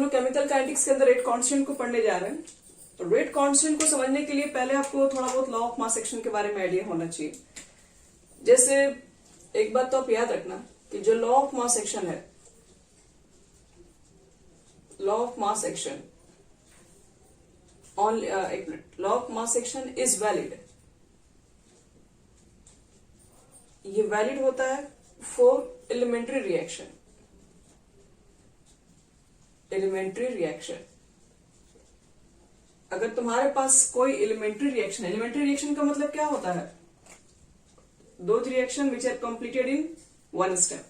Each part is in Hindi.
हम लोग केमिकल काइनेटिक्स के अंदर रेट कांस्टेंट को पढ़ने जा रहे हैं। तो रेट कांस्टेंट को समझने के लिए पहले आपको थोड़ा बहुत लॉ ऑफ मास एक्शन के बारे में आइडिया होना चाहिए। जैसे एक बात तो आप याद रखना कि जो लॉ ऑफ मास एक्शन है, law of mass action on एक मिनट, law of mass action is valid. ये वैलिड होता है for elementary reaction. Elementary reaction, अगर तुम्हारे पास कोई एलिमेंट्री रिएक्शन का मतलब क्या होता है? Those reaction which are completed in one step.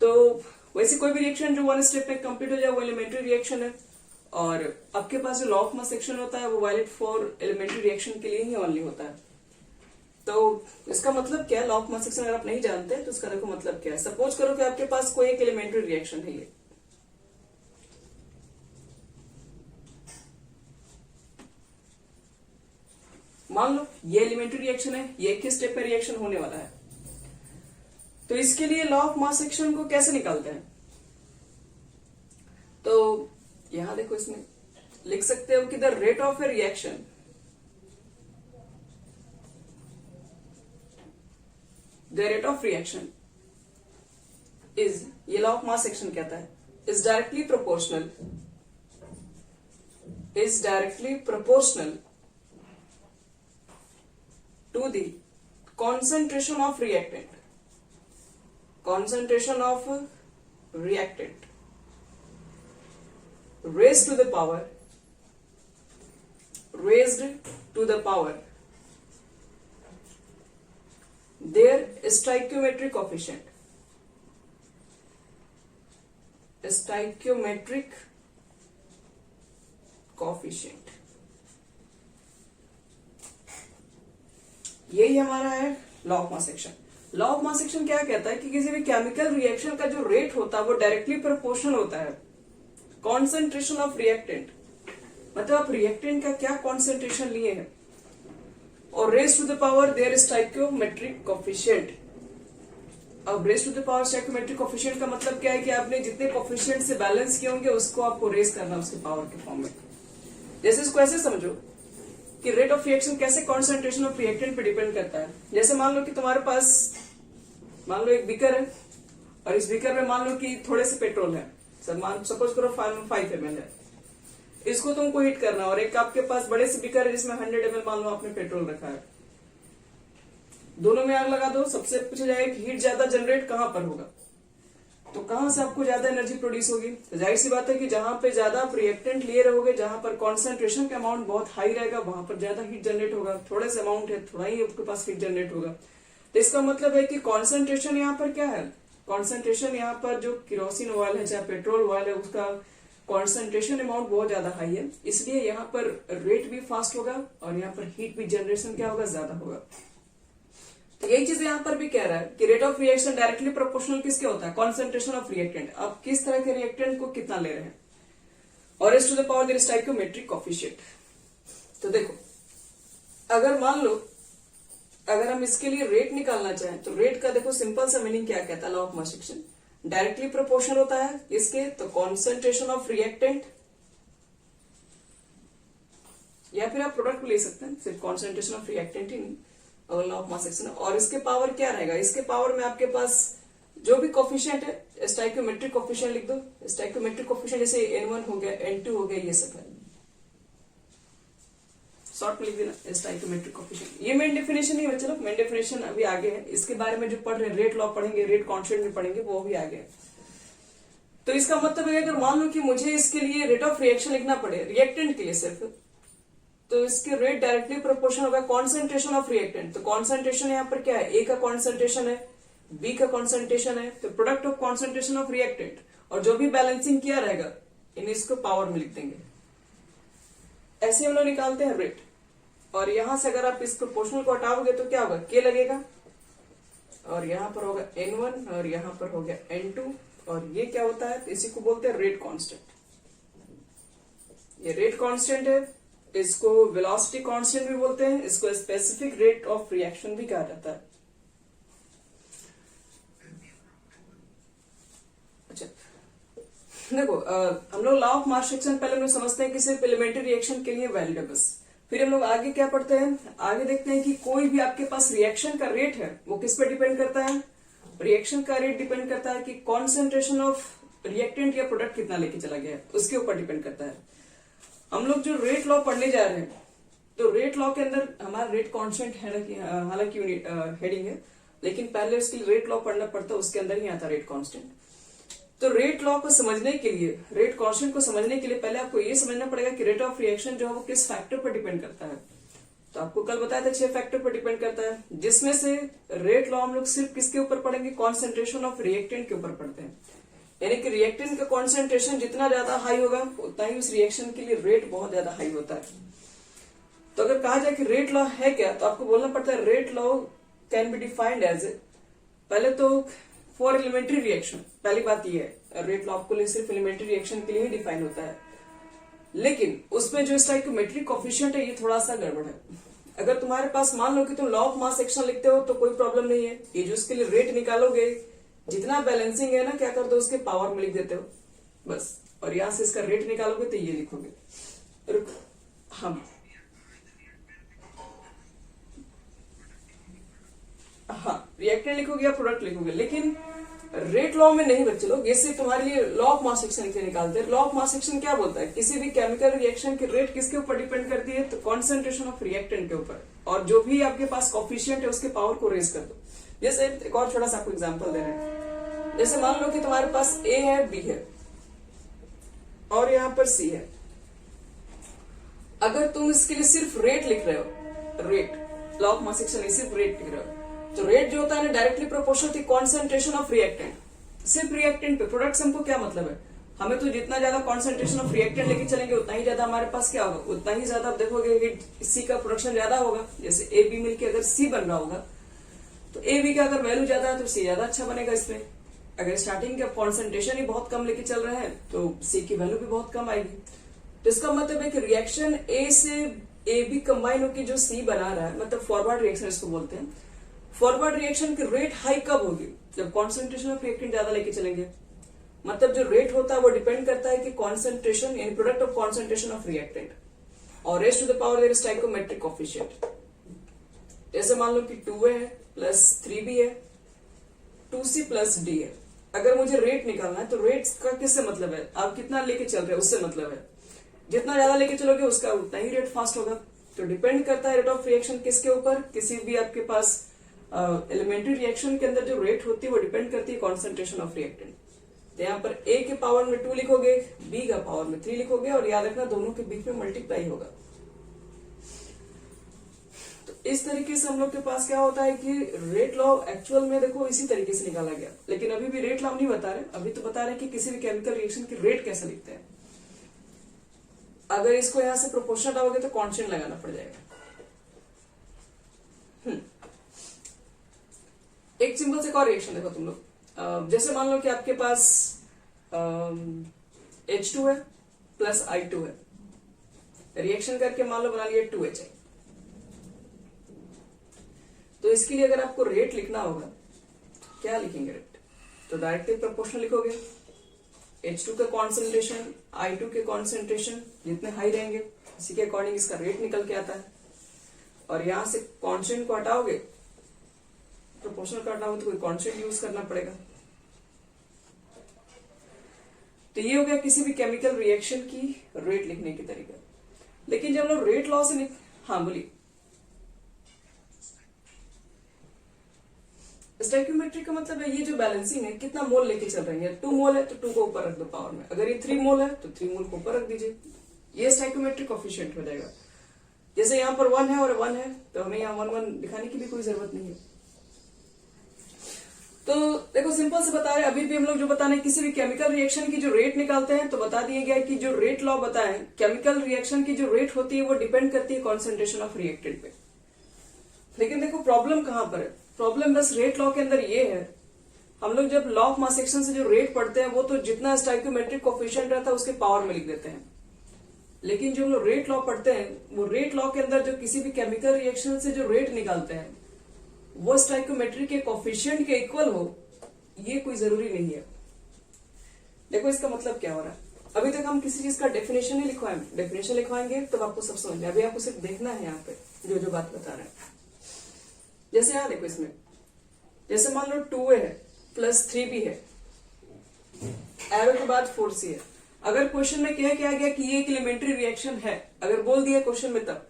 तो वैसे कोई भी रिएक्शन जो वन स्टेप में कंप्लीट हो जाए वो एलिमेंट्री रिएक्शन है। और आपके पास जो लॉ ऑफ मास एक्शन होता है वो वैलिड फॉर एलिमेंट्री रिएक्शन के लिए ही ओनली होता है। तो इसका मतलब क्या है? लॉ ऑफ मास एक्शन अगर आप नहीं जानते तो इसका देखो मतलब क्या है। सपोज करो कि आपके पास कोई एक एलिमेंट्री रिएक्शन है, ये मान लो ये एलिमेंट्री रिएक्शन है, ये एक ही स्टेप में रिएक्शन होने वाला है। तो इसके लिए लॉ ऑफ मास एक्शन को कैसे निकालते हैं? तो यहां देखो, इसमें लिख सकते हो कि the rate of A reaction is, ये लॉ ऑफ मास एक्शन कहता है, is directly proportional to the concentration of reactant raised to the power their stoichiometric coefficient। यही हमारा है law of mass action. Law of mass action क्या कहता है कि किसी भी केमिकल रिएक्शन का जो रेट होता है वो डायरेक्टली प्रोपोर्शनल होता है कॉन्सेंट्रेशन ऑफ रिएक्टेंट, मतलब आप रिएक्टेंट का क्या कॉन्सेंट्रेशन लिए हैं, और raise to the power their stoichiometric coefficient. अब raise to the power stoichiometric coefficient का मतलब क्या है कि आपने जितने कोएफिशिएंट से बैलेंस किए होंगे उसको आपको रेज करना उसके पावर के फॉर्म में। जैसे इसको ऐसे समझो कि रेट ऑफ रिएक्शन कैसे कॉन्सेंट्रेशन ऑफ रिएक्टेंट पे डिपेंड करता है। जैसे मान लो कि तुम्हारे पास, मान लो एक बीकर है और इस बीकर में मान लो कि थोड़े से पेट्रोल है, सपोज करो 5 ml है, इसको तुमको हीट करना, और एक आपके पास बड़े से बीकर है जिसमें 100 ml मान लो आपने पेट्रोल रखा है। दोनों में आग लगा दो, सबसे पूछा जाएगा कि हीट ज्यादा जनरेट कहां पर होगा, तो कहां से आपको ज्यादा एनर्जी प्रोड्यूस होगी? तो जाहिर सी बात है कि जहां पे ज्यादा आप रिएक्टेंट लिए रहोगे, जहां पर कॉन्सेंट्रेशन का अमाउंट बहुत हाई रहेगा, वहां पर ज्यादा हीट जनरेट होगा। थोड़े से अमाउंट है, थोड़ा ही आपके पास हीट जनरेट होगा। तो इसका मतलब है कि कॉन्सेंट्रेशन यहाँ पर क्या है? कॉन्सेंट्रेशन यहाँ पर जो केरोसिन ऑयल है, चाहे पेट्रोल ऑयल है, उसका कॉन्सेंट्रेशन अमाउंट बहुत ज्यादा हाई है, इसलिए यहाँ पर रेट भी फास्ट होगा और यहाँ पर हीट भी जनरेशन क्या होगा? ज्यादा होगा। तो यही चीज यहाँ पर भी कह रहा है कि rate of reaction directly proportional किसके होता है? Concentration of reactant. अब किस तरह के रिएक्टेंट को कितना ले रहे हैं, और raise to the power their stoichiometric coefficient. तो देखो, अगर मान लो अगर हम इसके लिए रेट निकालना चाहें तो रेट का देखो सिंपल सा मीनिंग क्या कहता है law of mass action? Directly proportional होता है इसके, तो कॉन्सेंट्रेशन ऑफ रिएक्टेंट, या फिर आप प्रोडक्ट ले सकते हैं, सिर्फ कॉन्सेंट्रेशन ऑफ रिएक्टेंट ही नहीं, और लॉ ऑफ मास एक्शन। और इसके पावर क्या रहेगा? इसके पावर में आपके पास जो भी कोएफिशिएंट है, स्टोइकियोमेट्रिक कोएफिशिएंट लिख दो। स्टोइकियोमेट्रिक कोएफिशिएंट जैसे N1 हो गया, N2 हो गया, ये सब है, शॉर्ट में लिख देना स्टोइकियोमेट्रिक कोएफिशिएंट। ये मेन डेफिनेशन नहीं है, चलो मेन डेफिनेशन अभी आगे है, इसके बारे में जो पढ़ रहे हैं रेट लॉ पढ़ेंगे, रेट कांस्टेंट भी पढ़ेंगे, वो भी आगे है। तो इसका मतलब है अगर मान लो कि मुझे इसके लिए रेट ऑफ रिएक्शन लिखना पड़े रिएक्टेंट के लिए सिर्फ, तो इसके रेट डायरेक्टली प्रोपोर्शनल होगा कॉन्सेंट्रेशन ऑफ रिएक्टेंट। तो कॉन्सेंट्रेशन यहाँ पर क्या है? ए का कॉन्सेंट्रेशन है, बी का कॉन्सेंट्रेशन है, तो product of concentration of reactant, और जो भी बैलेंसिंग किया रहेगा इन इसको पावर में लिख देंगे। ऐसे हम लोग निकालते हैं रेट। और यहां से अगर आप इस प्रोपोर्शनल को हटाओगे तो क्या होगा? के लगेगा, और यहां पर होगा N1 और यहां पर हो गया N2, और ये क्या होता है? इसी को बोलते हैं रेट कांस्टेंट। ये रेट कांस्टेंट है, इसको वेलोसिटी कांस्टेंट भी बोलते हैं, इसको स्पेसिफिक रेट ऑफ रिएक्शन भी कहा जाता है। अच्छा, देखो हम लोग लॉ ऑफ मास रिएक्शन पहले हम लोग समझते हैं कि सिर्फ एलिमेंट्री रिएक्शन के लिए वैलिड है बस। फिर हम लोग आगे क्या पढ़ते हैं, आगे देखते हैं कि कोई भी आपके पास रिएक्शन का रेट है वो किस पे डिपेंड करता है। रिएक्शन का रेट डिपेंड करता है कि कॉन्सेंट्रेशन ऑफ रिएक्टेंट या प्रोडक्ट कितना लेके चला गया है, उसके ऊपर डिपेंड करता है। हम लोग जो रेट लॉ पढ़ने जा रहे हैं, तो रेट लॉ के अंदर हमारा रेट कांस्टेंट है ना कि हालांकि हेडिंग है, लेकिन पहले उसके लिए रेट लॉ पढ़ना पड़ता है, उसके अंदर ही आता रेट कांस्टेंट। तो रेट लॉ को समझने के लिए, रेट कांस्टेंट को समझने के लिए पहले आपको ये समझना पड़ेगा कि रेट ऑफ रिएक्शन जो है वो किस फैक्टर पर डिपेंड करता है। तो आपको कल बताया था 6 फैक्टर पर डिपेंड करता है, जिसमें से रेट लॉ हम लोग सिर्फ किसके ऊपर पढ़ेंगे, कॉन्सेंट्रेशन ऑफ रिएक्टेंट के ऊपर पढ़ते हैं। यानी कि रिएक्टेंट का कॉन्सेंट्रेशन जितना ज्यादा हाई होगा उतना ही उस रिएक्शन के लिए रेट बहुत ज्यादा हाई होता है। तो अगर कहा जाए कि रेट लॉ है क्या, तो आपको बोलना पड़ता है rate law can be defined as a, पहले तो फॉर एलिमेंट्री रिएक्शन, पहली बात ये है रेट लॉ आपको लिए सिर्फ एलिमेंट्री रिएक्शन के लिए ही डिफाइन होता है, लेकिन उसमें जो स्टोइकोमेट्रिक कोएफिशिएंट है ये थोड़ा सा गड़बड़ है। अगर तुम्हारे पास मान लो कि तुम लॉ ऑफ मास सेक्शन लिखते हो तो कोई प्रॉब्लम नहीं है, ये जो उसके लिए रेट निकालोगे जितना बैलेंसिंग है ना, क्या कर दो उसके पावर में लिख देते हो बस, और यहां से इसका रेट निकालोगे तो ये लिखोगे। हम हाँ रिएक्टेंट लिखोगे या प्रोडक्ट लिखोगे, लेकिन रेट लॉ में नहीं बच्चे लोग, ये सिर्फ तुम्हारे लिए लॉ ऑफ मास सेक्शन के निकालते हैं। लॉ ऑफ मास सेक्शन क्या बोलता है, किसी भी केमिकल रिएक्शन की रेट किसके ऊपर डिपेंड करती है, तो कॉन्सेंट्रेशन ऑफ रिएक्टेंट के ऊपर, और जो भी आपके पास कोएफिशिएंट है उसके पावर को रेज कर दो। जैसे एक और छोटा सा आपको एग्जांपल दे रहे हैं, जैसे मान लो कि तुम्हारे पास ए है, बी है और यहां पर सी है। अगर तुम इसके लिए सिर्फ रेट लिख रहे हो, rate law of mass section सिर्फ रेट लिख रहे हो, तो रेट जो होता है ना डायरेक्टली प्रोपोर्शनल थी कॉन्सेंट्रेशन ऑफ रिएक्टेंट, सिर्फ रिएक्टेंट पे। प्रोडक्ट हमको क्या मतलब है, हमें तो जितना ज्यादा कॉन्सेंट्रेशन ऑफ रिएक्टेंट लेके चलेंगे उतना ही ज्यादा हमारे पास क्या होगा, उतना ही ज्यादा आप देखोगे कि सी का प्रोडक्शन ज्यादा होगा। जैसे ए बी मिलकर अगर सी बन रहा होगा तो ए बी का अगर वैल्यू ज्यादा है तो सी ज्यादा अच्छा बनेगा इसमें। अगर स्टार्टिंग का कॉन्सेंट्रेशन ही बहुत कम लेके चल रहे हैं तो सी की वैल्यू भी बहुत कम आएगी। तो इसका मतलब है कि रिएक्शन ए से ए बी कंबाइन होकर जो सी बना रहा है, मतलब फॉरवर्ड रिएक्शन इसको बोलते हैं। फॉरवर्ड रिएक्शन की रेट हाई कब होगी, जब कॉन्सेंट्रेशन ऑफ रिएक्टेंट ज्यादा लेके चलेंगे। मतलब जो रेट होता है वो डिपेंड करता है कि कॉन्सेंट्रेशन यानी product of concentration of reactant और raised to the power their stoichiometric coefficient. जैसे मान लो कि 2a है प्लस 3b है, 2c प्लस d है। अगर मुझे रेट निकालना है तो रेट का किससे मतलब है, आप कितना लेके चल रहे हैं उससे मतलब है। जितना ज्यादा लेके चलोगे उसका उतना ही रेट फास्ट होगा। तो डिपेंड करता है रेट ऑफ रिएक्शन किसके ऊपर, किसी भी आपके पास एलिमेंट्री रिएक्शन के अंदर जो रेट होती है वो डिपेंड करती है कॉन्सेंट्रेशन ऑफ रिएक्टेंट। तो यहाँ पर a के पावर में 2 लिखोगे, b का पावर में 3 लिखोगे, और याद रखना दोनों के बीच में मल्टीप्लाई होगा। तो इस तरीके से हम लोग के पास क्या होता है कि रेट लॉ एक्चुअल में देखो इसी तरीके से निकाला गया, लेकिन अभी भी रेट लॉ नहीं बता रहे, अभी तो बता रहे कि किसी भी केमिकल रिएक्शन की रेट कैसे लिखते हैं। अगर इसको यहां से प्रोपोर्शनल डालोगे तो कांस्टेंट लगाना पड़ जाएगा। एक सिंपल से एक और रिएक्शन देखो तुम लोग, जैसे मान लो कि आपके पास H2 है प्लस I2 है, रिएक्शन करके मान लो बना लिया 2HI। तो इसके लिए अगर आपको रेट लिखना होगा क्या लिखेंगे रेट, तो डायरेक्टली प्रोपोर्शनल लिखोगे। H2 का कॉन्सेंट्रेशन I2 के कॉन्सेंट्रेशन जितने हाई रहेंगे इसी के अकॉर्डिंग इसका रेट निकल के आता है। और यहां से कांस्टेंट को हटाओगे, प्रोपोर्शनल का हटाओगे तो कोई कांस्टेंट यूज करना पड़ेगा। तो ये हो गया किसी भी केमिकल रिएक्शन की रेट लिखने की तरीका। लेकिन जब लोग रेट लॉ से हाँ बोलिए, स्टोइकोमेट्री का मतलब है ये जो बैलेंसिंग है कितना मोल लेके चल रहे हैं। 2 मोल है तो 2 को ऊपर रख दो पावर में, अगर ये 3 मोल है तो 3 मोल को ऊपर रख दीजिए, ये स्टोइकोमेट्रिक कोएफिशिएंट हो जाएगा। जैसे यहाँ पर 1 है और 1 है तो हमें यहाँ 1 1 दिखाने की भी कोई जरूरत नहीं है। तो देखो सिंपल से बता रहे, अभी भी हम लोग जो बता रहे किसी भी केमिकल रिएक्शन की जो रेट निकालते हैं तो बता दिया गया कि जो रेट लॉ बताए केमिकल रिएक्शन की जो रेट होती है वो डिपेंड करती है कॉन्सेंट्रेशन ऑफ रिएक्टेंट पे। लेकिन देखो प्रॉब्लम कहां पर है, प्रॉब्लम बस रेट लॉ के अंदर ये है, हम लोग जब लॉ ऑफ मास सेक्शन से जो रेट पढ़ते हैं वो तो जितना स्टोइकोमेट्रिक कोएफिशिएंट रहता है उसके पावर में लिख देते हैं। लेकिन जो हम लोग रेट लॉ पढ़ते हैं वो रेट लॉ के अंदर जो किसी भी केमिकल रिएक्शन से जो रेट निकालते हैं वो स्टोइकोमेट्री के कोएफिशिएंट के इक्वल हो, ये कोई जरूरी नहीं है। देखो इसका मतलब क्या हो रहा है, अभी तक हम किसी चीज का डेफिनेशन नहीं लिखवाएंगे, डेफिनेशन लिखवाएंगे तब आपको सब समझ में, अभी आपको सिर्फ देखना है यहाँ पे जो जो बात बता रहे हैं। जैसे यहाँ देखो इसमें, जैसे मान लो 2a है प्लस 3b है, एरो के बाद 4c है। अगर क्वेश्चन में क्या गया कि ये एक एलिमेंट्री रिएक्शन है, अगर बोल दिया क्वेश्चन में, तब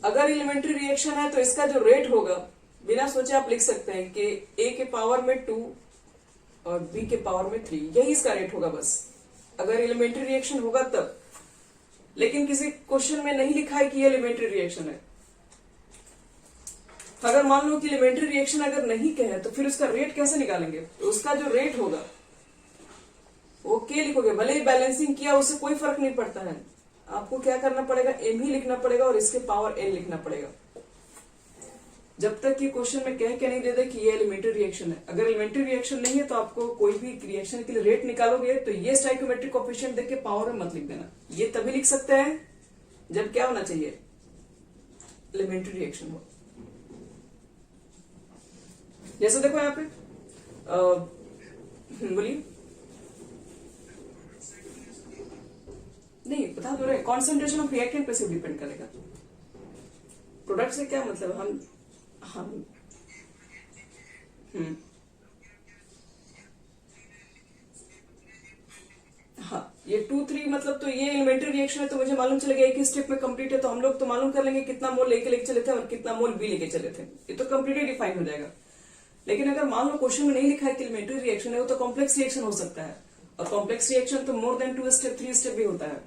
अगर एलिमेंट्री रिएक्शन है तो इसका जो रेट होगा बिना सोचे आप लिख सकते हैं कि a के पावर में 2 और b के पावर में 3, यही इसका रेट होगा बस, अगर एलिमेंट्री रिएक्शन होगा तब। लेकिन किसी क्वेश्चन में नहीं लिखा है कि ये एलिमेंट्री रिएक्शन है। अगर मान लो कि एलिमेंट्री रिएक्शन अगर नहीं कहे तो फिर उसका रेट कैसे निकालेंगे, तो उसका जो रेट होगा वो के लिखोगे, भले ही बैलेंसिंग किया उससे कोई फर्क नहीं पड़ता है, आपको क्या करना पड़ेगा, एम ही लिखना पड़ेगा और इसके पावर एन लिखना पड़ेगा, जब तक कि क्वेश्चन में कह के नहीं दे दे कि ये एलिमेंट्री रिएक्शन है। अगर एलिमेंट्री रिएक्शन नहीं है तो आपको कोई भी रिएक्शन के लिए रेट निकालोगे तो ये स्टाइकोमेट्रिक कोएफिशिएंट देख के पावर में मत लिख देना, ये तभी लिख सकते हैं जब क्या होना चाहिए, एलिमेंट्री रिएक्शन हो। जैसे देखो यहाँ पे बोलिए, नहीं बता दो रहे, कॉन्सेंट्रेशन ऑफ रिएक्टेंट पे से डिपेंड करेगा। प्रोडक्ट से क्या मतलब, हम हाँ, ये 2-3 मतलब तो ये एलिमेंट्री रिएक्शन है तो मुझे मालूम चलेगा एक ही स्टेप में कंप्लीट है, तो हम लोग तो मालूम कर लेंगे कितना मोल लेके चले थे और कितना मोल बी लेके चले थे, ये तो कंप्लीटली डिफाइन हो जाएगा। लेकिन अगर मान लो क्वेश्चन में नहीं लिखा है कि एलिमेंट्री रिएक्शन है, वो तो कॉम्प्लेक्स रिएक्शन हो सकता है, और कॉम्प्लेक्स रिएक्शन तो मोर देन 2 स्टेप 3 स्टेप भी होता है,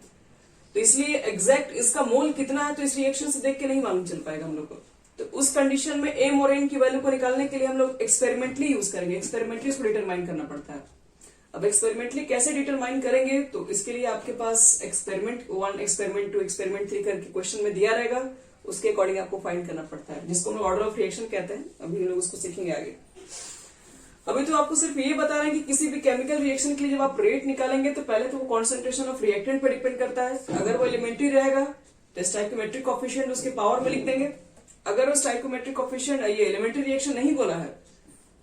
तो इसलिए एग्जैक्ट इसका मोल कितना है तो इस रिएक्शन से देख के नहीं मालूम चल पाएगा हम लोग को। तो उस कंडीशन में एम और एन की वैल्यू को निकालने के लिए हम लोग एक्सपेरिमेंटली यूज करेंगे, एक्सपेरिमेंटली उसको डिटरमाइन करना पड़ता है। अब एक्सपेरिमेंटली कैसे डिटरमाइन करेंगे, तो इसके लिए आपके पास एक्सपेरिमेंट 1, एक्सपेरिमेंट 2, एक्सपेरिमेंट 3 करके क्वेश्चन में दिया रहेगा, उसके अकॉर्डिंग आपको फाइंड करना पड़ता है, जिसको हम ऑर्डर ऑफ रिएक्शन कहते हैं। अभी हम लोग उसको सीखेंगे आगे। अभी तो आपको सिर्फ ये बता रहे हैं कि किसी भी केमिकल रिएक्शन के लिए जब आप रेट निकालेंगे तो पहले तो वो कॉन्सेंट्रेशन ऑफ रिएक्टेंट पर डिपेंड करता है। अगर वो एलिमेंट्री रहेगा तो स्टाइकोमेट्रिक कोएफिशिएंट उसके पावर में लिख देंगे। अगर वो स्टाइकोमेट्रिक कोएफिशिएंट ये एलिमेंट्री रिएक्शन नहीं बोला है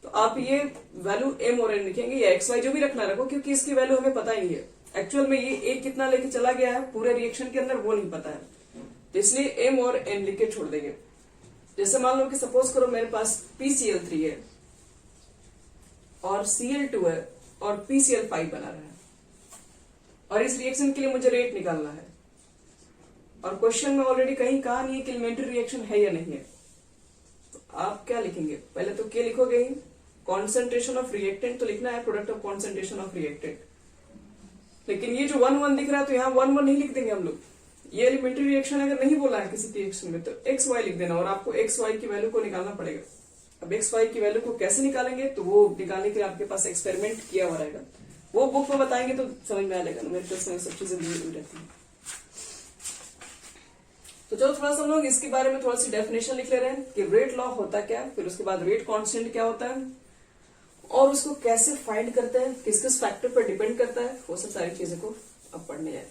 तो आप ये वैल्यू एम और एन लिखेंगे, या एक्स वाई जो भी रखना रखो, क्योंकि इसकी वैल्यू हमें पता ही नहीं है। एक्चुअल में ये ए कितना लेके चला गया है पूरे रिएक्शन के अंदर वो नहीं पता है, तो इसलिए एम और एन लिख के छोड़ देंगे। जैसे मान लो कि सपोज करो मेरे पास PCl3 है और Cl2 है और PCl5 बना रहा है, और इस रिएक्शन के लिए मुझे रेट निकालना है, और क्वेश्चन में ऑलरेडी कहीं कहा नहीं है कि एलिमेंट्री रिएक्शन है या नहीं है, तो आप क्या लिखेंगे, पहले तो क्या लिखोगे ही, कॉन्सेंट्रेशन ऑफ रिएक्टेंट तो लिखना है, product of concentration of reactant. लेकिन ये जो 1-1 दिख रहा है तो यहाँ 1-1 नहीं लिख देंगे हम लोग, ये एलिमेंट्री रिएक्शन अगर नहीं बोला है किसी रिएक्शन में तो एक्स वाई लिख देना, और आपको एक्स वाई की वैल्यू को निकालना पड़ेगा। अब एक्स वाई की वैल्यू को कैसे निकालेंगे, तो वो निकालने के लिए आपके पास एक्सपेरिमेंट किया हुआ रहेगा, वो बुक में बताएंगे तो समझ में आ जाएगा, मेरे पास में सब चीजें दी हुई रहती है। तो चलो थोड़ा सा हम लोग इसके बारे में थोड़ा सी डेफिनेशन लिख ले रहे हैं कि रेट लॉ होता क्या, फिर उसके बाद रेट कांस्टेंट क्या होता है, और उसको कैसे फाइंड करते हैं, किस किस फैक्टर पर डिपेंड करता है, वो सब सारी चीजों को अब पढ़ने जाए।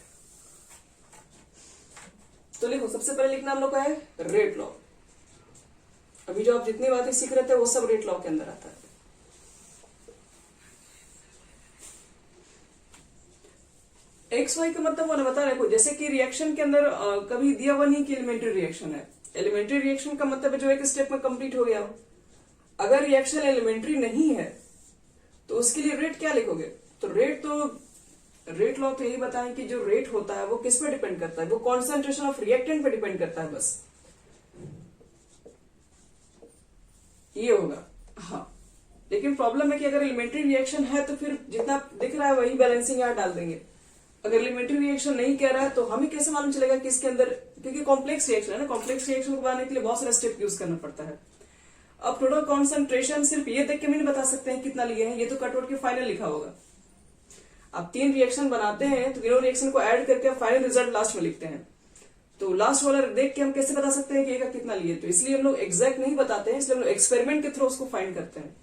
तो लिखो, सबसे पहले लिखना हम लोग का है रेट लॉ। अभी जो आप जितनी बातें सीख रहे थे वो सब रेट लॉ के अंदर आता है। एक्स वाई का मतलब वो बता रहे, जैसे कि रिएक्शन के अंदर कभी दिया हुआ नहीं कि एलिमेंट्री रिएक्शन है। एलिमेंट्री रिएक्शन का मतलब है जो एक स्टेप में कंप्लीट हो गया हो। अगर रिएक्शन एलिमेंट्री नहीं है तो उसके लिए रेट क्या लिखोगे, तो रेट लॉ तो यही बताएं कि जो रेट होता है वो किस पे डिपेंड करता है, वो कॉन्सेंट्रेशन ऑफ रिएक्टेंट पे डिपेंड करता है, बस ये होगा। हाँ, लेकिन प्रॉब्लम है कि अगर एलिमेंट्री रिएक्शन है तो फिर जितना दिख रहा है वही बैलेंसिंग यहाँ डाल देंगे। अगर एलिमेंट्री रिएक्शन नहीं कह रहा है तो हमें कैसे मालूम चलेगा कि इसके अंदर, क्योंकि कॉम्प्लेक्स रिएक्शन है ना, कॉम्प्लेक्स रिएक्शन को बनाने के लिए बहुत सारा स्टेप यूज करना पड़ता है। अब टोटल कॉन्सेंट्रेशन सिर्फ ये देख के भी नहीं बता सकते हैं कितना लिए हैं, ये तो कटआउट के फाइनल लिखा होगा। आप 3 रिएक्शन बनाते हैं तो तीनों रिएक्शन को ऐड करके फाइनल रिजल्ट लास्ट में लिखते हैं, तो लास्ट वाला देख के हम कैसे बता सकते हैं कि एक कितना लिए, तो इसलिए हम लोग एग्जैक्ट नहीं बताते हैं, इसलिए हम लोग एक्सपेरिमेंट के थ्रू उसको फाइंड करते हैं।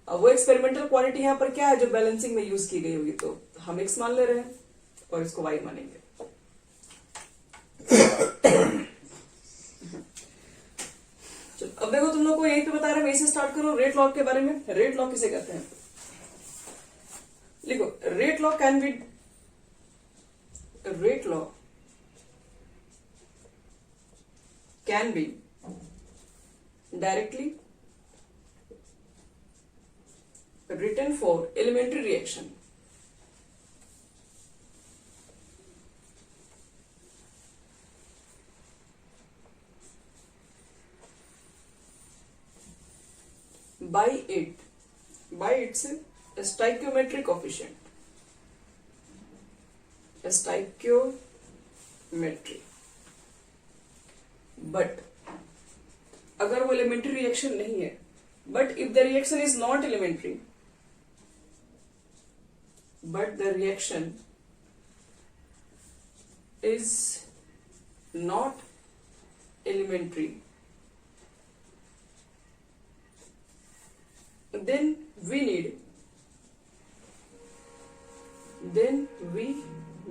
अब वो एक्सपेरिमेंटल क्वांटिटी यहाँ पर क्या है जो बैलेंसिंग में यूज की गई होगी, तो हम एक्स मान ले रहे हैं और इसको वाई मानेंगे। चलो अब देखो, तुम लोग को यहीं पे बता रहे हैं, वहीं से स्टार्ट करो रेट लॉ के बारे में। रेट लॉ किसे कहते हैं, लिखो rate law can B, rate law can B directly written for elementary reaction. By its stoichiometric coefficient. Stoichiometry. But अगर वो एलिमेंट्री रिएक्शन नहीं है, but if the reaction is not elementary, but the reaction is not elementary, then we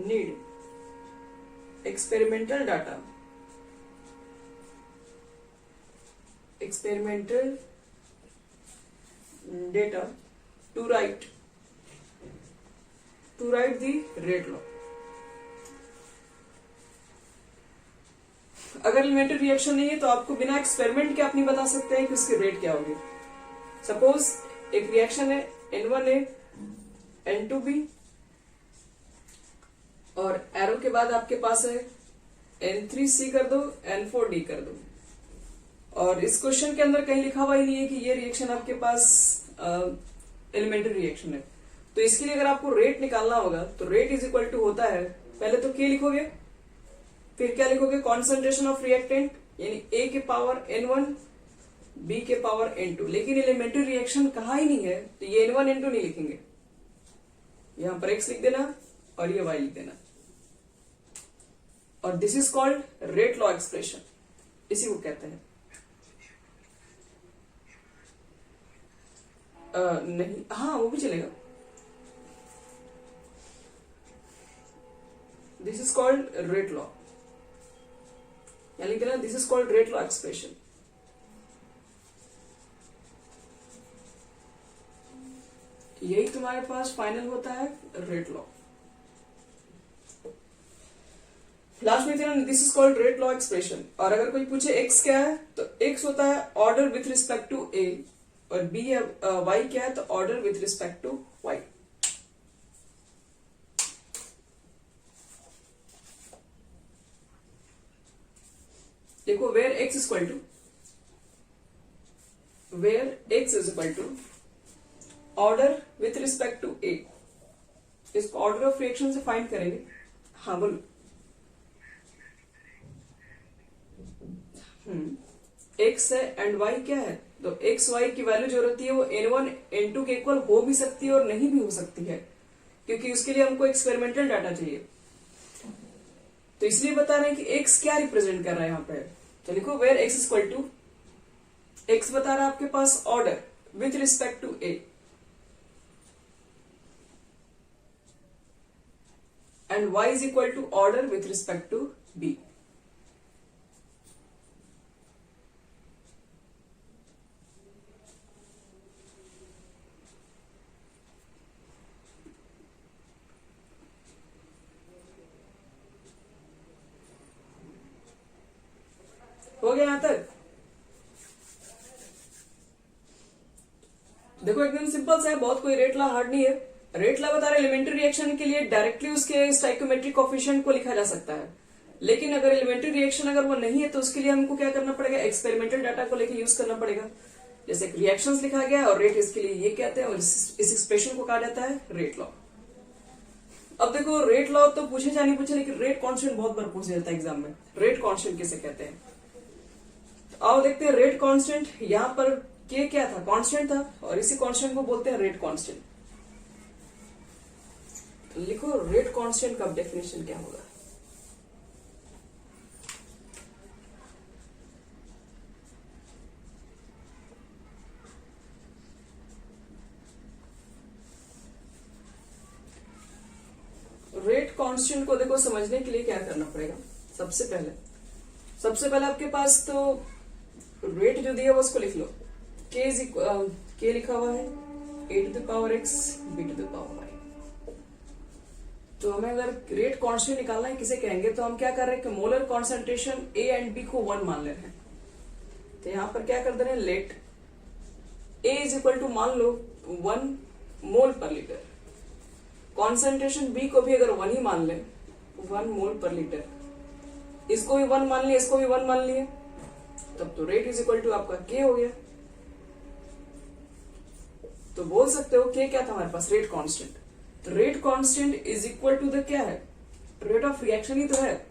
need experimental data to write the rate law. अगर एलिमेंट्री रिएक्शन नहीं है तो आपको बिना एक्सपेरिमेंट के आप नहीं बता सकते हैं कि उसकी रेट क्या होगी. सपोज एक रिएक्शन है N1A N2B और एरो के बाद आपके पास है N3C कर दो, N4D कर दो, और इस क्वेश्चन के अंदर कहीं लिखा हुआ ही नहीं है कि ये रिएक्शन आपके पास एलिमेंट्री रिएक्शन है. तो इसके लिए अगर आपको रेट निकालना होगा तो रेट इज इक्वल टू होता है, पहले तो K लिखोगे, फिर क्या लिखोगे, कॉन्सेंट्रेशन ऑफ रिएक्टेंट यानी A के पावर N1 B के पावर N2. लेकिन एलिमेंट्री रिएक्शन कहा ही नहीं है तो ये N1 N2 नहीं लिखेंगे, यहां पर X लिख देना और ये Y लिख देना, और this is called rate law expression, इसी को कहते हैं. नहीं, हाँ वो भी चलेगा. This is called rate law, या लिख देना this is called rate law expression. यही तुम्हारे पास फाइनल होता है रेट लॉ. लास्ट में देना this is called rate law expression. और अगर कोई पूछे एक्स क्या है तो एक्स होता है order with respect to A, और बी है वाई क्या है तो order with respect to y. देखो where x is equal to order with respect to A, इसको ऑर्डर ऑफ रिएक्शन से फाइंड करेंगे. हाँ बोलो. एक्स है एंड वाई क्या है, तो एक्स वाई की वैल्यू जो रहती है वो N1 N2 के इक्वल हो भी सकती है और नहीं भी हो सकती है, क्योंकि उसके लिए हमको एक्सपेरिमेंटल डाटा चाहिए. तो इसलिए बता रहे हैं कि एक्स क्या रिप्रेजेंट कर रहा है यहाँ पे. तो लिखो where x is equal to, x बता रहा है आपके पास order with respect to A, and y is equal to order with respect to b. हो गया यहां तक. देखो एकदम सिंपल सा है, बहुत कोई रेट ला हार्ड नहीं है. रेट ला बता रहे एलिमेंट्री रिएक्शन के लिए डायरेक्टली उसके स्टाइकोमेट्रिक कोएफिशिएंट को लिखा जा सकता है, लेकिन अगर एलिमेंट्री रिएक्शन अगर वो नहीं है तो उसके लिए हमको क्या करना पड़ेगा, एक्सपेरिमेंटल डाटा को लेकर यूज करना पड़ेगा. जैसे रिएक्शंस लिखा गया है और रेट इसके लिए ये कहते हैं, और इस एक्सप्रेशन को कहा जाता है रेट लॉ. अब देखो रेट लॉ तो पूछे या नहीं पूछे, लेकिन रेट कांस्टेंट बहुत बार पूछा जाता है एग्जाम में. रेट कांस्टेंट किसे कहते हैं, तो आओ देखते हैं. रेट कांस्टेंट, यहाँ पर के क्या था, कांस्टेंट था, और इसी कांस्टेंट को बोलते हैं रेट कांस्टेंट. लिखो रेट कांस्टेंट का डेफिनेशन क्या होगा. रेट कांस्टेंट को देखो समझने के लिए क्या करना पड़ेगा. सबसे पहले आपके पास तो रेट जो दिया है उसको लिख लो. के लिखा हुआ है a to the power x b to the power y. तो हमें अगर रेट कांस्टेंट निकालना है किसे कहेंगे, तो हम क्या कर रहे हैं कि molar concentration A and B को 1 मान ले रहे हैं। तो यहां पर क्या कर दे रहे हैं, let A is equal to मान लो 1 mole per litre, concentration B को भी अगर 1 ही मान ले 1 मोल पर लीटर, इसको भी 1 मान लिए, इसको भी 1 मान लिए, तब तो रेट इज इक्वल टू आपका के हो गया। तो बोल सकते हो के क्या था हमारे पास, रेट कांस्टेंट। तो rate constant is equal to the क्या है, रेट ऑफ रिएक्शन ही तो है।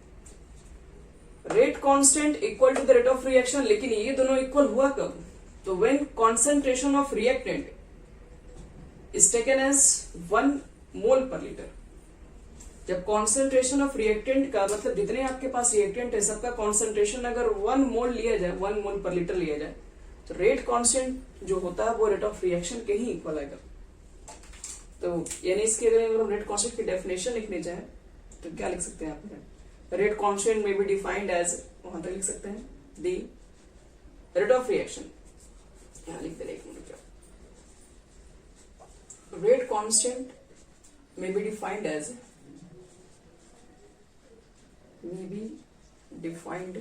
Rate constant equal to the rate of reaction, लेकिन ये दोनों इक्वल हुआ कब, तो when concentration of reactant is taken as 1 mole per litre. जब कॉन्सेंट्रेशन ऑफ रिएक्टेंट का मतलब जितने आपके पास रिएक्टेंट है सबका कॉन्सेंट्रेशन अगर 1 मोल लिया जाए, 1 मोल पर लीटर लिया जाए, तो रेट कांस्टेंट जो होता है वो रेट ऑफ रिएक्शन के ही इक्वल आएगा। तो यानी इसके अगर हम रेट कांस्टेंट की डेफिनेशन लिखने जाए तो क्या लिख सकते हैं आप, रेट कांस्टेंट में बी डिफाइंड एज, वहां तक लिख सकते हैं दी रेट ऑफ रिएक्शन, यहां लिख दे, एक मिनट, रेट कांस्टेंट में be defined as, may be defined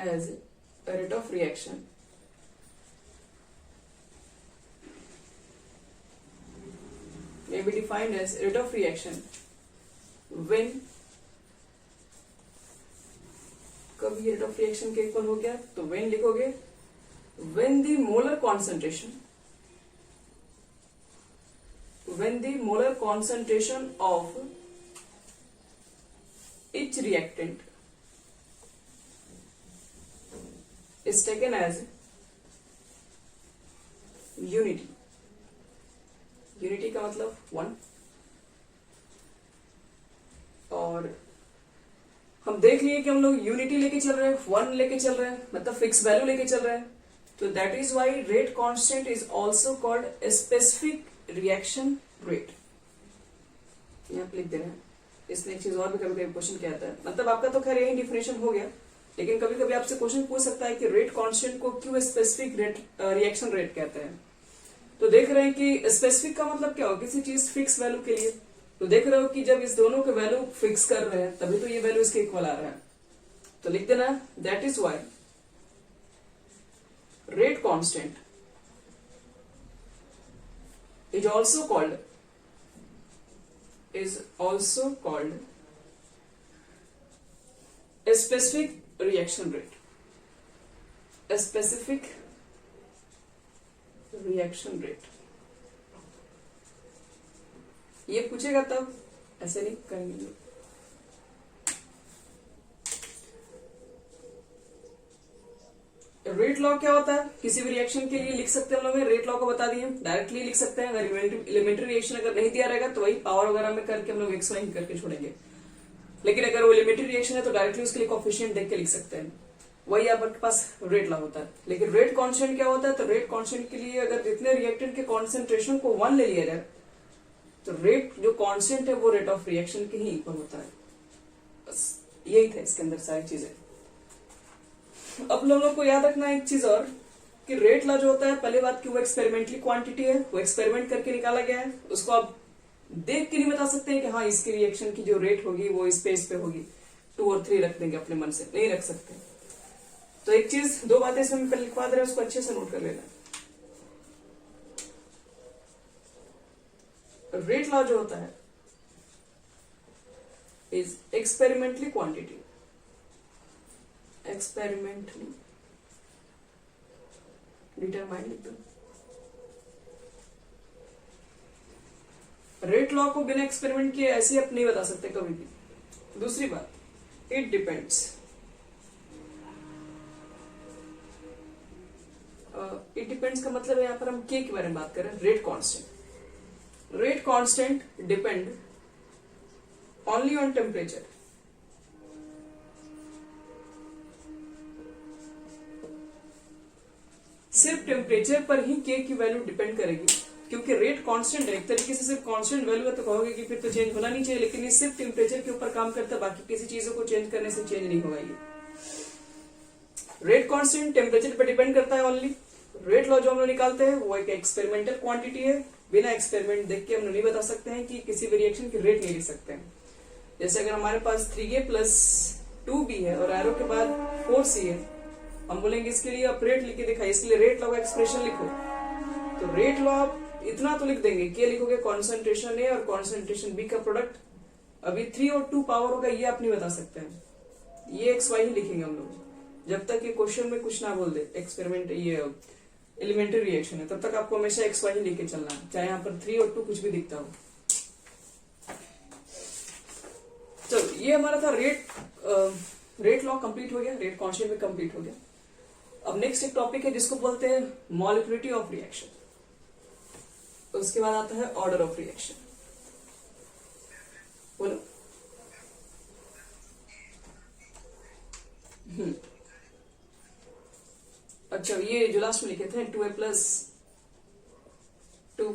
as a rate of reaction may be defined as rate of reaction when, कब ये rate of reaction के इक्वल हो गया, तो when लिखोगे when the molar concentration of each reactant is taken as unity। Unity का मतलब 1, और हम देख लिए कि हम लोग यूनिटी लेके चल रहे हैं, 1 लेके चल रहे हैं, मतलब फिक्स वैल्यू लेके चल रहे हैं। तो that is why rate constant is also called specific reaction rate. यहां पे लिख दे रहे हैं। इसमें एक चीज और भी कभी कभी क्वेश्चन क्या आता है, मतलब आपका तो खैर यही डिफिनेशन हो गया, लेकिन कभी कभी आपसे क्वेश्चन पूछ सकता है कि रेट कांस्टेंट को क्यों स्पेसिफिक रेट रिएक्शन रेट कहते हैं। तो देख रहे हैं कि स्पेसिफिक का मतलब क्या हो, किसी चीज फिक्स वैल्यू के लिए। तो देख रहे हो कि जब इस दोनों के वैल्यू फिक्स कर रहे हैं तभी तो ये वैल्यू इसके इक्वल आ रहा है। तो लिख देना that is why rate constant is also called a specific reaction rate, a specific reaction rate। ये पूछेगा तब, ऐसे नहीं करेंगे। रेट लॉ क्या होता है, किसी भी रिएक्शन के लिए लिख सकते हैं हम लोग, रेट लॉ को बता दिए, डायरेक्टली लिख सकते हैं। अगर एलिमेंट्री रिएक्शन अगर नहीं दिया रहेगा तो वही पावर वगैरह में करके हम लोग एक्स वाई करके छोड़ेंगे, लेकिन अगर वो एलिमेंट्री रिएक्शन है तो डायरेक्टली उसके लिए कोएफिशिएंट देख के लिख सकते हैं, वही आपके पास रेट लॉ होता है। लेकिन रेट कांस्टेंट क्या होता है, तो रेट कांस्टेंट के लिए अगर जितने रिएक्टेंट के कॉन्सेंट्रेशन को 1 ले लिया जाए तो रेट जो कांस्टेंट है वो रेट ऑफ रिएक्शन के ही इक्वल होता है। बस यही था इसके अंदर सारी चीजें। अब लोगों को याद रखना एक चीज और कि रेट लॉ जो होता है, पहली बात कि वो एक्सपेरिमेंटली क्वांटिटी है, वो एक्सपेरिमेंट करके निकाला गया है, उसको आप देख के नहीं बता सकते हैं कि हाँ इसकी रिएक्शन की जो रेट होगी वो इस पेज पे होगी, 2 और 3 रख देंगे अपने मन से, नहीं रख सकते। तो एक चीज, 2 बातें इसमें पहले लिखवा दे रहे हैं, उसको अच्छे से नोट कर लेना। रेट लॉ जो होता है is experimentally quantity, experimentally determined. Rate law को बिना एक्सपेरिमेंट किए ऐसे आप नहीं बता सकते कभी भी। दूसरी बात, इट डिपेंड्स, इट डिपेंड्स का मतलब है यहां पर हम के बारे में बात करें, rate constant. Rate constant depend only on temperature. सिर्फ टेम्परेचर पर ही के की वैल्यू डिपेंड करेगी, क्योंकि रेट कांस्टेंट है, एक तरीके से सिर्फ कांस्टेंट वैल्यू है तो कहोगे कि फिर तो चेंज होना नहीं चाहिए, लेकिन ये सिर्फ टेम्परेचर के ऊपर काम करता है, बाकी किसी चीजों को चेंज करने से चेंज नहीं होगा। ये रेट कांस्टेंट टेम्परेचर पर डिपेंड करता है ओनली। रेट लॉ जो हम लोग निकालते हैं वो एक एक्सपेरिमेंटल क्वांटिटी है, बिना एक्सपेरिमेंट देख के हम नहीं बता सकते हैं कि किसी भी रिएक्शन की रेट नहीं लिख सकते हैं। जैसे अगर हमारे पास 3A प्लस 2B है और एरो के बाद 4C है, हम बोलेंगे इसके लिए आप रेट लिख के दिखाइए, इसके लिए रेट लॉ का एक्सप्रेशन लिखो। तो रेट लॉ आप इतना तो लिख देंगे, क्या लिखोगे, कॉन्सेंट्रेशन ए और कॉन्सेंट्रेशन बी का प्रोडक्ट। अभी 3 और 2 पावर होगा ये आप नहीं बता सकते हैं, ये XY ही लिखेंगे हम लोग जब तक ये क्वेश्चन में कुछ ना बोल दे। एक्सपेरिमेंट ये एलिमेंट्री रिएक्शन है, तब तक आपको हमेशा XY ही लेके चलना है, चाहे यहाँ पर 3 और 2 कुछ भी दिखता हो। चलो ये हमारा था रेट लॉ कंप्लीट हो गया, रेट कॉन्स्टेंट भी कंप्लीट हो गया। अब नेक्स्ट एक टॉपिक है जिसको बोलते हैं मॉलिक्यूलरिटी ऑफ रिएक्शन। उसके बाद आता है ऑर्डर ऑफ रिएक्शन। बोलो। अच्छा ये जो लास्ट में लिखे थे 2A प्लस 2,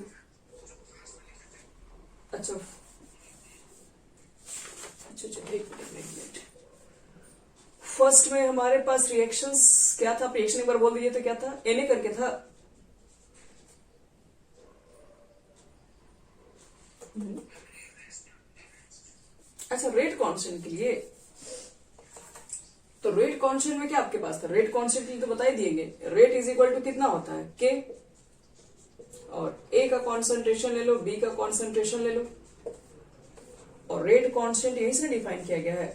अच्छा एक मिनट। फर्स्ट में हमारे पास रिएक्शंस क्या था, रिएक्शन एक बार बोल दीजिए तो क्या था, Na करके था। अच्छा रेट कांस्टेंट के लिए, तो रेट कांस्टेंट में क्या आपके पास था, रेट कांस्टेंट के लिए तो बता ही दिएंगे, रेट इज इक्वल टू कितना होता है K, और A का कॉन्सेंट्रेशन ले लो, B का कॉन्सेंट्रेशन ले लो, और रेट कांस्टेंट यहीं से डिफाइन किया गया है।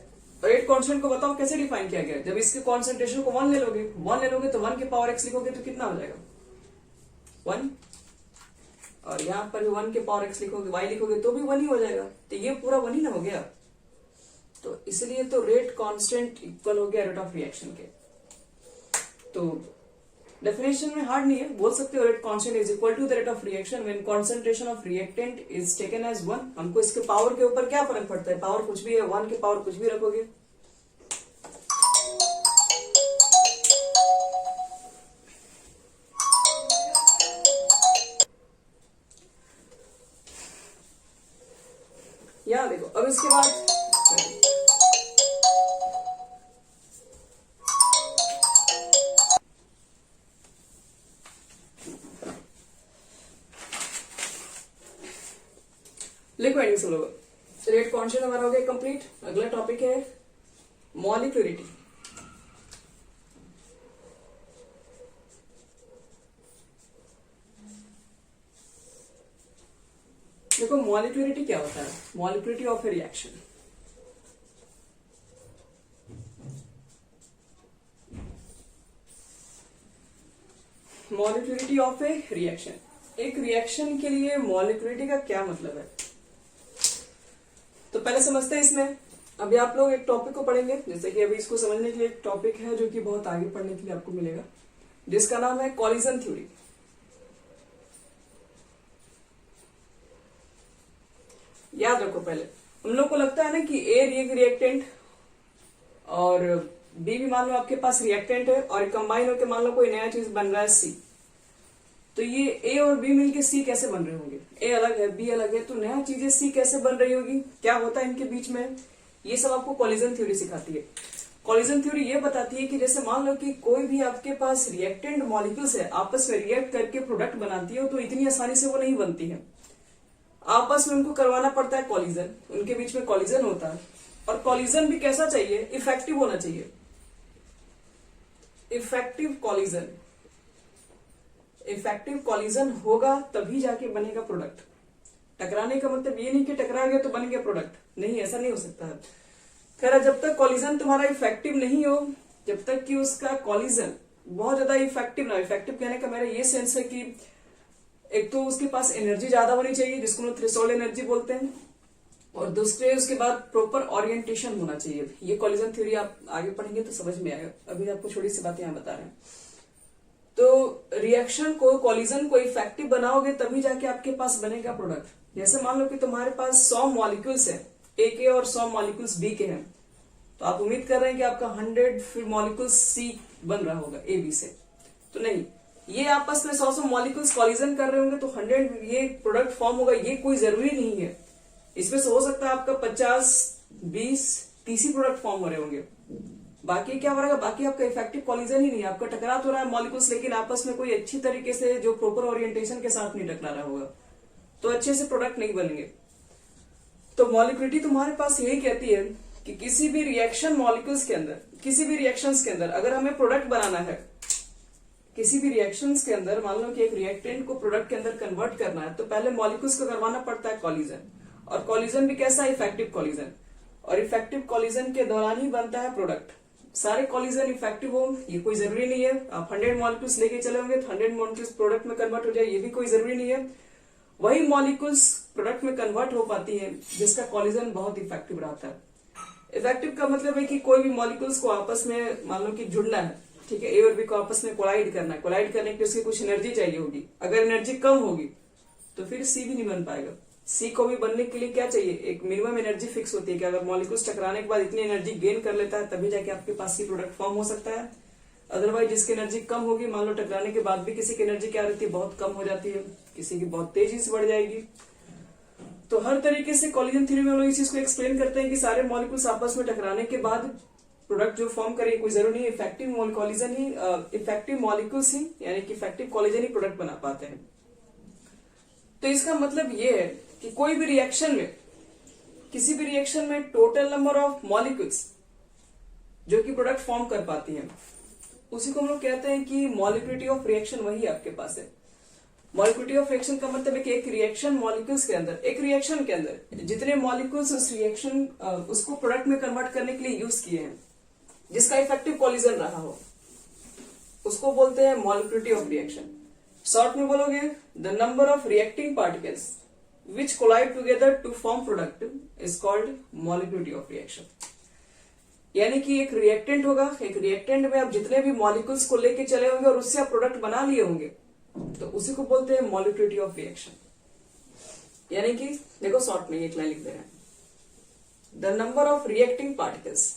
रेट कांस्टेंट को बताओ कैसे डिफाइन किया गया है, जब इसके कॉन्सेंट्रेशन को 1 ले लोगे तो 1 के पावर x लिखोगे तो कितना हो जाएगा 1, और यहां पर भी 1 के पावर x लिखोगे, y लिखोगे तो भी 1 ही हो जाएगा, तो ये पूरा 1 ही ना हो गया। तो इसलिए तो रेट कांस्टेंट इक्वल हो गया रेट ऑफ रिएक्शन के। तो डेफिनेशन में हार्ड नहीं है, बोल सकते हो rate constant is equal to the rate of reaction when concentration of reactant is taken as 1। हमको इसके पावर के ऊपर क्या फर्क पड़ता है, पावर कुछ भी है, 1 के पावर कुछ भी रखोगे। यहां देखो, अब इसके बाद लिखो एंडिंग सब लोग। रेट कांस्टेंट हमारा हो गया कंप्लीट। अगला टॉपिक है मॉलिक्यूलरिटी। देखो मॉलिक्यूलरिटी क्या होता है, molecularity of A reaction. Molecularity of A reaction, एक रिएक्शन के लिए मॉलिक्यूलरिटी का क्या मतलब है, तो पहले समझते हैं इसमें। अभी आप लोग एक टॉपिक को पढ़ेंगे, जैसे कि अभी इसको समझने के लिए एक टॉपिक है जो कि बहुत आगे पढ़ने के लिए आपको मिलेगा, जिसका नाम है कॉलिजन थ्योरी। याद रखो, पहले हम लोग को लगता है ना कि ए रिएक्टेंट और बी भी मान लो आपके पास रिएक्टेंट है, और कंबाइन होकर मान लो कोई नया चीज बन रहा है सी, तो ये ए और बी मिलके सी कैसे बन रहे होंगे, ए अलग है बी अलग है, तो नया चीजें सी कैसे बन रही होगी, क्या होता है इनके बीच में, ये सब आपको कॉलिजन थ्योरी सिखाती है। कॉलिजन थ्योरी ये बताती है कि जैसे मान लो कि कोई भी आपके पास रिएक्टेंट मॉलिक्यूल्स है, आपस में रिएक्ट करके प्रोडक्ट बनाती है, तो इतनी आसानी से वो नहीं बनती है, आपस में उनको करवाना पड़ता है कॉलिजन, उनके बीच में कॉलिजन होता है। और कॉलिजन भी कैसा चाहिए, इफेक्टिव होना चाहिए, इफेक्टिव कॉलिजन। इफेक्टिव कॉलिजन होगा तभी जाके बनेगा प्रोडक्ट। टकराने का मतलब ये नहीं कि टकरा गया तो बन गया प्रोडक्ट, नहीं, ऐसा नहीं हो सकता है। खैर, जब तक कॉलिजन तुम्हारा इफेक्टिव नहीं हो, जब तक कि उसका कॉलिजन बहुत ज्यादा इफेक्टिव ना, इफेक्टिव कहने का मेरा ये सेंस है कि एक तो उसके पास एनर्जी ज्यादा होनी चाहिए, जिसको हम थ्रेशोल्ड एनर्जी बोलते हैं, और दूसरे उसके बाद प्रॉपर ओरिएंटेशन होना चाहिए। ये कॉलिजन थ्योरी आप आगे पढ़ेंगे तो समझ में आएगा, अभी आपको छोटी सी बातें यहाँ बता रहे हैं। तो रिएक्शन को, कॉलिजन को इफेक्टिव बनाओगे तभी जाके आपके पास बनेगा प्रोडक्ट। जैसे मान लो कि तुम्हारे पास 100 मॉलिक्यूल्स है ए के और 100 मॉलिक्यूल्स बी के हैं, तो आप उम्मीद कर रहे हैं कि आपका 100 मॉलिक्यूल्स सी बन रहा होगा ए बी से, तो नहीं, ये आपस में 100 मॉलिक्यूल्स कॉलिजन कर रहे होंगे तो 100 ये प्रोडक्ट फॉर्म होगा, ये कोई जरूरी नहीं है। इसमें से हो सकता है आपका 50, 20, 30 ही प्रोडक्ट फॉर्म हो रहे होंगे, बाकी क्या हो रहा है, बाकी आपका इफेक्टिव कॉलिजन ही नहीं है, आपका टकरा तो रहा है मॉलिक्यूल्स, लेकिन आपस में कोई अच्छी तरीके से जो प्रॉपर ओरिएंटेशन के साथ नहीं टकरा रहा होगा, तो अच्छे से प्रोडक्ट नहीं बनेंगे। तो मॉलिक्यूलिटी तुम्हारे पास यही कहती है कि किसी भी रिएक्शन मॉलिक्यूल्स के अंदर, किसी भी रिएक्शंस के अंदर अगर हमें प्रोडक्ट बनाना है, किसी भी रिएक्शंस के अंदर मान लो कि एक रिएक्टेंट को प्रोडक्ट के अंदर कन्वर्ट करना है, तो पहले मॉलिक्यूल्स को करवाना पड़ता है कॉलिजन, और कॉलिजन भी कैसा है, इफेक्टिव कॉलिजन, और इफेक्टिव कॉलिजन के दौरान ही बनता है प्रोडक्ट। सारे कॉलिजन इफेक्टिव हो ये कोई जरूरी नहीं है। आप 100 मॉलिक्यूल्स लेके चले होंगे तो 100 मॉलिक्यूल्स प्रोडक्ट में कन्वर्ट हो जाए, ये भी कोई जरूरी नहीं है। वही मॉलिक्यूल्स प्रोडक्ट में कन्वर्ट हो पाती है जिसका कॉलिजन बहुत इफेक्टिव रहता है। इफेक्टिव का मतलब है कि कोई भी मॉलिक्यूल्स को आपस में मान लो कि जुड़ना है, ठीक है, ए और बी को आपस में कोलाइड करना है। कोलाइड करने के लिए उसकी कुछ एनर्जी चाहिए होगी, अगर एनर्जी कम होगी तो फिर सी भी नहीं बन पाएगा। सी को भी बनने के लिए क्या चाहिए, एक मिनिमम एनर्जी फिक्स होती है कि अगर मॉलिक्यूल्स टकराने के बाद इतनी एनर्जी गेन कर लेता है तभी जाके आपके पास सी प्रोडक्ट फॉर्म हो सकता है। अदरवाइज जिसकी एनर्जी कम होगी, मान लो टकराने के बाद भी किसी की एनर्जी क्या रहती है, बहुत कम हो जाती है, किसी की बहुत तेजी से बढ़ जाएगी। तो हर तरीके से कॉलिजन थ्योरी में हम लोग इस चीज को एक्सप्लेन करते हैं कि सारे मॉलिक्यूल्स आपस में टकराने के बाद प्रोडक्ट जो फॉर्म करेंगे कोई जरूरी नहीं, इफेक्टिव कॉलिजन ही, इफेक्टिव मॉलिक्यूल्स ही यानी कि इफेक्टिव कॉलिजन ही प्रोडक्ट बना पाते हैं। तो इसका मतलब ये है कि कोई भी रिएक्शन में, किसी भी रिएक्शन में टोटल नंबर ऑफ मॉलिक्यूल्स जो कि प्रोडक्ट फॉर्म कर पाती हैं, उसी को हम लोग कहते हैं कि मॉलिक्यूलिटी ऑफ रिएक्शन वही आपके पास है। मॉलिक्यूलिटी ऑफ रिएक्शन का मतलब है कि एक रिएक्शन मॉलिक्यूल्स के अंदर, एक रिएक्शन के अंदर जितने मॉलिक्यूल्स उस रिएक्शन उसको प्रोडक्ट में कन्वर्ट करने के लिए यूज किए हैं, जिसका इफेक्टिव कॉलिजन रहा हो, उसको बोलते हैं मॉलिक्यूलिटी ऑफ रिएक्शन। शॉर्ट में बोलोगे the number of reacting particles which collide together to form product is called molecularity of reaction. यानी कि एक रिएक्टेंट होगा, एक रिएक्टेंट में आप जितने भी मॉलिक्यूल्स को लेके चले होंगे और उससे आप प्रोडक्ट बना लिए होंगे, तो उसी को बोलते हैं मॉलिक्यूलिटी ऑफ रिएक्शन। यानी कि देखो शॉर्ट में एक लाइन लिख दे रहे हैं, the number of reacting particles,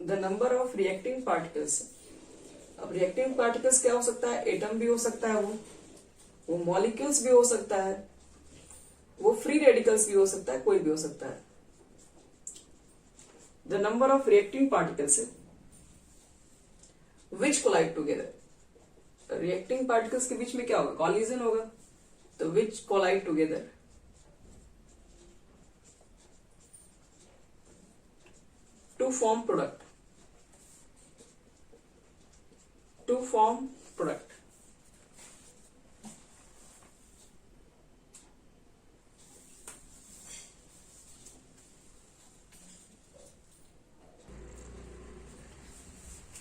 the number of reacting particles. अब रिएक्टिंग पार्टिकल्स क्या हो सकता है, एटम भी हो सकता है, वो मॉलिक्यूल्स भी हो सकता है, वो फ्री रेडिकल्स भी हो सकता है, कोई भी हो सकता है। The number of reacting particles which collide together. Reacting particles के बीच में क्या होगा, कॉलिजन होगा, तो which collide together to form product, to form product.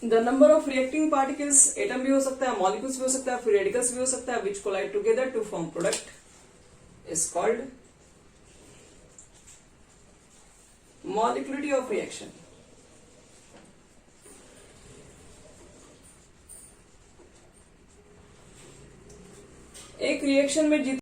The number of reacting particles, atom भी हो सकता है, मॉलिक्यूल्स भी हो सकता है, फ्री रेडिकल्स भी हो सकता है, which collide together to form product is called molecularity of reaction. एक रिएक्शन में